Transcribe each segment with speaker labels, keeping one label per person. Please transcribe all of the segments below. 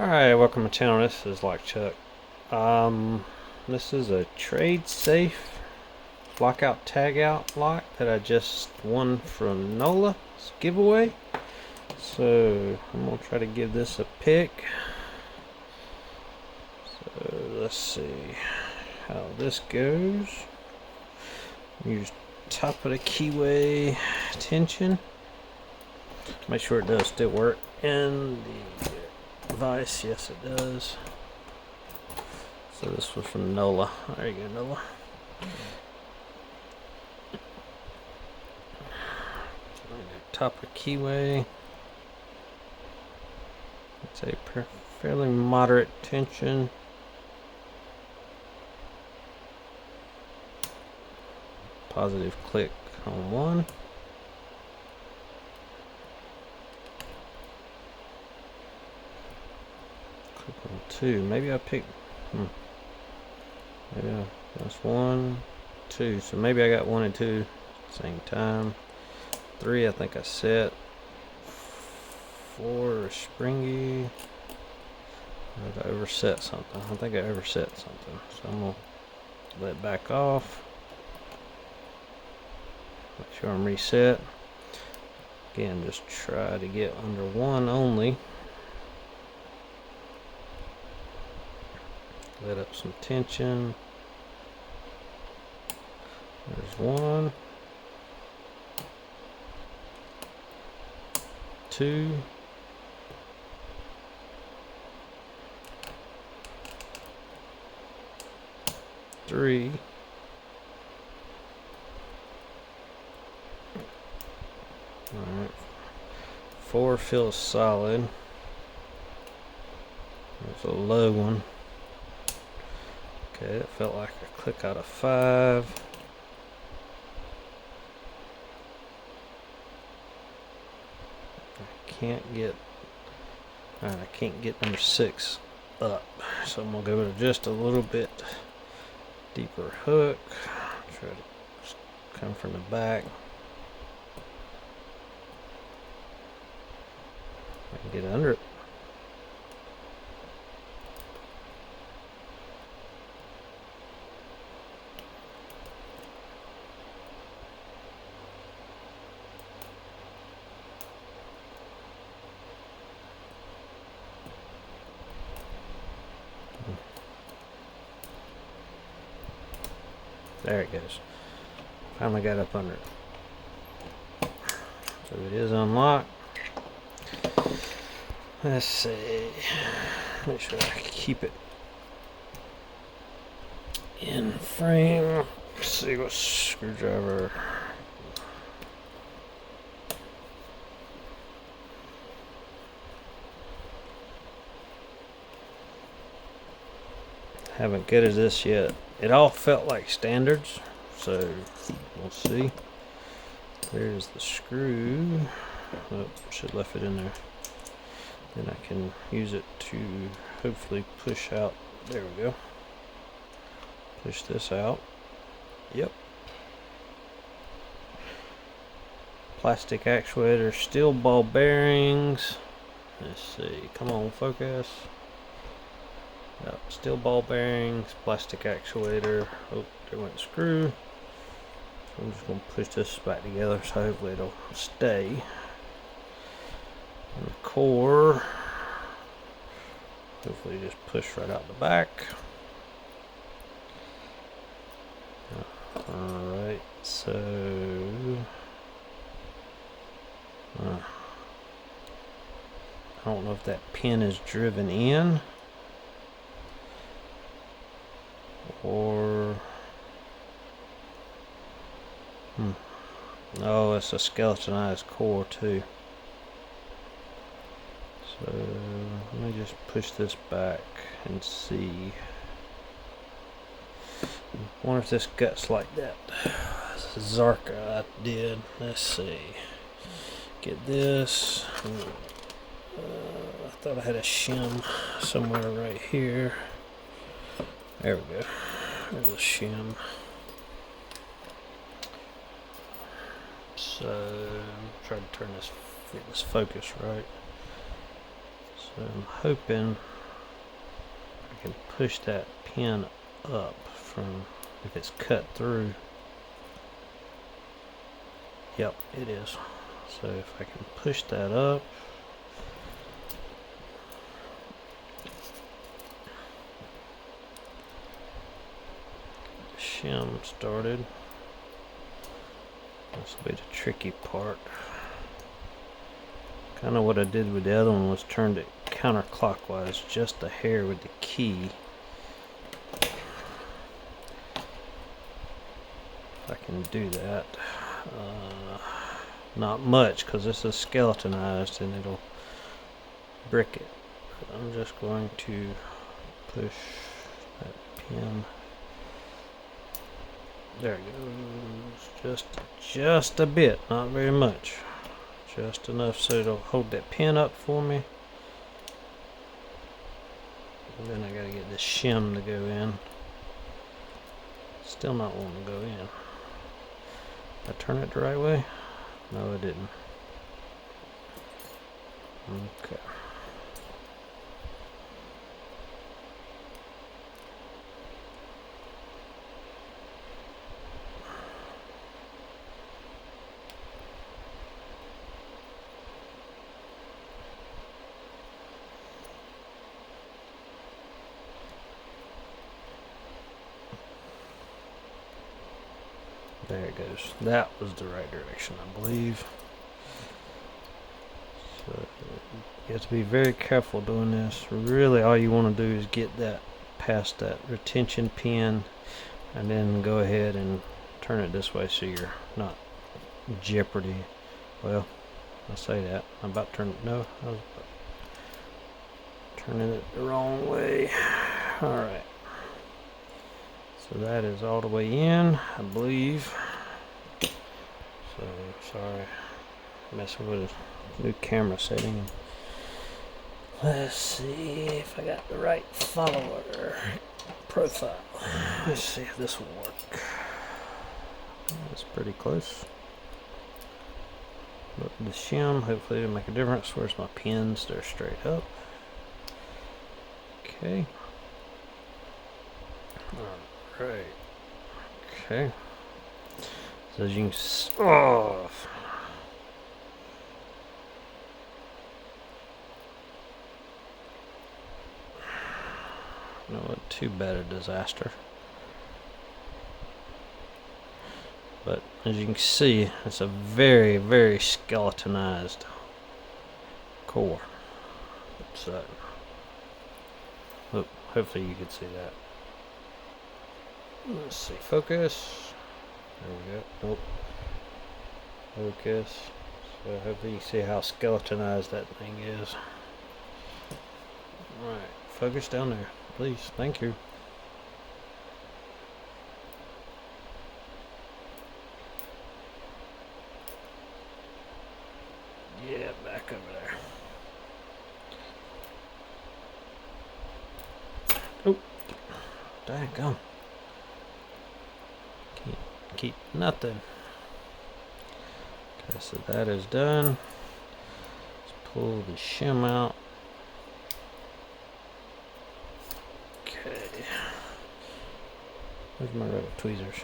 Speaker 1: Alright, welcome to the channel. This is Like Chuck. This is a TradeSafe lockout tagout lock that I just won from NOLA. It's a giveaway. So I'm gonna try to give this a pick. So let's see how this goes. Use top of the keyway tension. Make sure it does still work. And the device, yes it does. So this was from NOLA. There you go, NOLA. Top of keyway. It's a fairly moderate tension. Positive click on one. Click on two. Maybe I picked. Maybe that's 1, 2. So maybe I got 1 and 2 at the same time. 3, I think I set. 4 is springy. Or did I overset something? I think I overset something. So I'm gonna let it back off. Make sure I'm reset. Again, just try to get under 1 only. Let up some tension. There's 1, 2, 3, 4 feels solid. There's a low one. Okay, it felt like a click out of 5. I can't get number 6 up, so I'm gonna go with just a little bit deeper hook. Try to come from the back. I can get under it. There it goes. Finally got up under it. So it is unlocked. Let's see. Make sure I keep it in frame. Let's see what screwdriver. Haven't good as this yet. It all felt like standards, so we'll see. There's the screw. Oh, should have left it in there. Then I can use it to hopefully push out. There we go. Push this out. Yep. Plastic actuator, steel ball bearings. Let's see. Come on, focus. Yep, steel ball bearings, plastic actuator. Oh, there went the screw. So I'm just going to push this back together so hopefully it'll stay. And the core, hopefully just push right out the back. Alright, so I don't know if that pin is driven in or no, it's a skeletonized core too. So let me just push this back and see. I wonder if this guts like that Zarka I did. Let's see. Get this. I thought I had a shim somewhere right here. There we go. There's a shim. So I'm trying to turn this, get this focus right. So I'm hoping I can push that pin up from, if it's cut through. Yep, it is. So if I can push that up, shim started. This will be the tricky part. Kind of what I did with the other one was turned it counterclockwise just a hair with the key. If I can do that. Not much because this is skeletonized and it'll brick it. But I'm just going to push that pin. There it goes. Just a bit, not very much. Just enough so it'll hold that pin up for me. And then I gotta get this shim to go in. Still not wanting to go in. Did I turn it the right way? No, I didn't. Okay. There it goes. That was the right direction, I believe. So you have to be very careful doing this. Really, all you want to do is get that past that retention pin, and then go ahead and turn it this way so you're not in jeopardy. Well, I say that. I'm about to turn it. No, I was turning it the wrong way. All right. So that is all the way in, I believe. So sorry, messing with a new camera setting. Let's see if I got the right follower profile. Let's see if this will work. That's pretty close. But the shim, hopefully it'll make a difference. Where's my pins? They're straight up. Okay. Right. Okay. So as you can no, too bad a disaster. But as you can see, it's a very, very skeletonized core. So, hopefully you can see that. Let's see, focus. There we go. Nope. Focus. So hopefully you see how skeletonized that thing is. Alright, focus down there, please. Thank you. Yeah, back over there. Oh, dang, keep nothing. Okay, so that is done. Let's pull the shim out. Okay. Where's my rubber tweezers?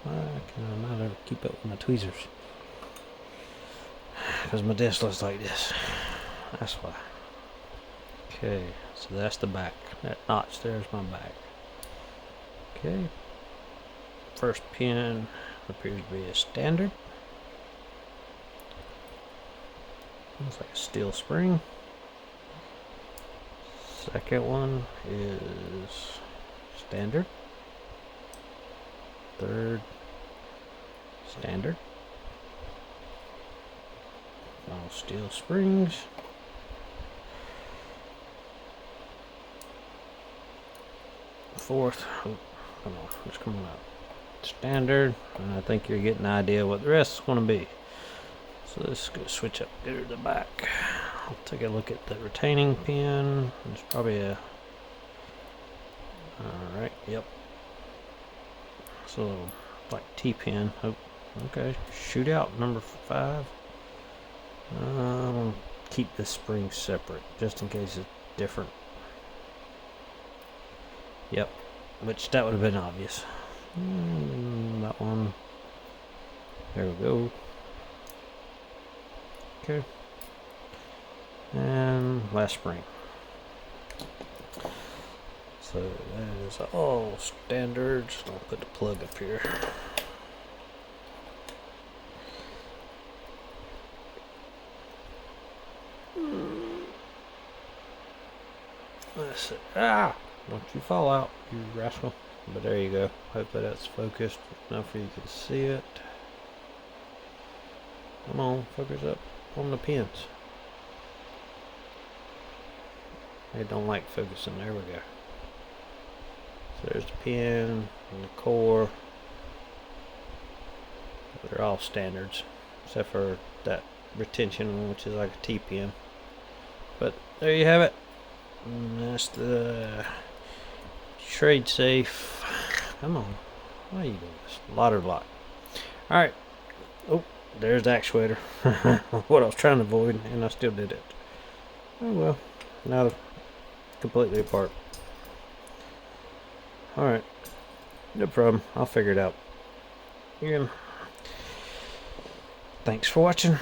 Speaker 1: Why can I not ever keep up with my tweezers? Because my desk looks like this. That's why. Okay, so that's the back. That notch there's my back. Okay. First pin appears to be a standard. Looks like a steel spring. Second one is standard. Third, standard. All steel springs. Fourth, oh, come on, it's coming out. Standard, and I think you're getting an idea what the rest is going to be. So let's go switch up, go to the back. I'll take a look at the retaining pin. There's probably a. Alright, yep. So, like T-pin. Oh, okay. Shootout number 5. keep the springs separate, just in case it's different. Yep, which that would have been obvious. That one. There we go. Okay. And last spring. So that is all standards. I'll put the plug up here. Let's see. Ah! Don't you fall out, you rascal. But there you go. Hopefully that's focused enough for you can see it. Come on, focus up on the pins. They don't like focusing. There we go. So there's the pin and the core. They're all standards, except for that retention one, which is like a T-pin. But there you have it. And that's the TradeSafe. Come on. Why are you doing this? LOTO lock. Alright. Oh, there's the actuator. What I was trying to avoid, and I still did it. Oh well. Now they're completely apart. Alright. No problem. I'll figure it out. Again. Thanks for watching.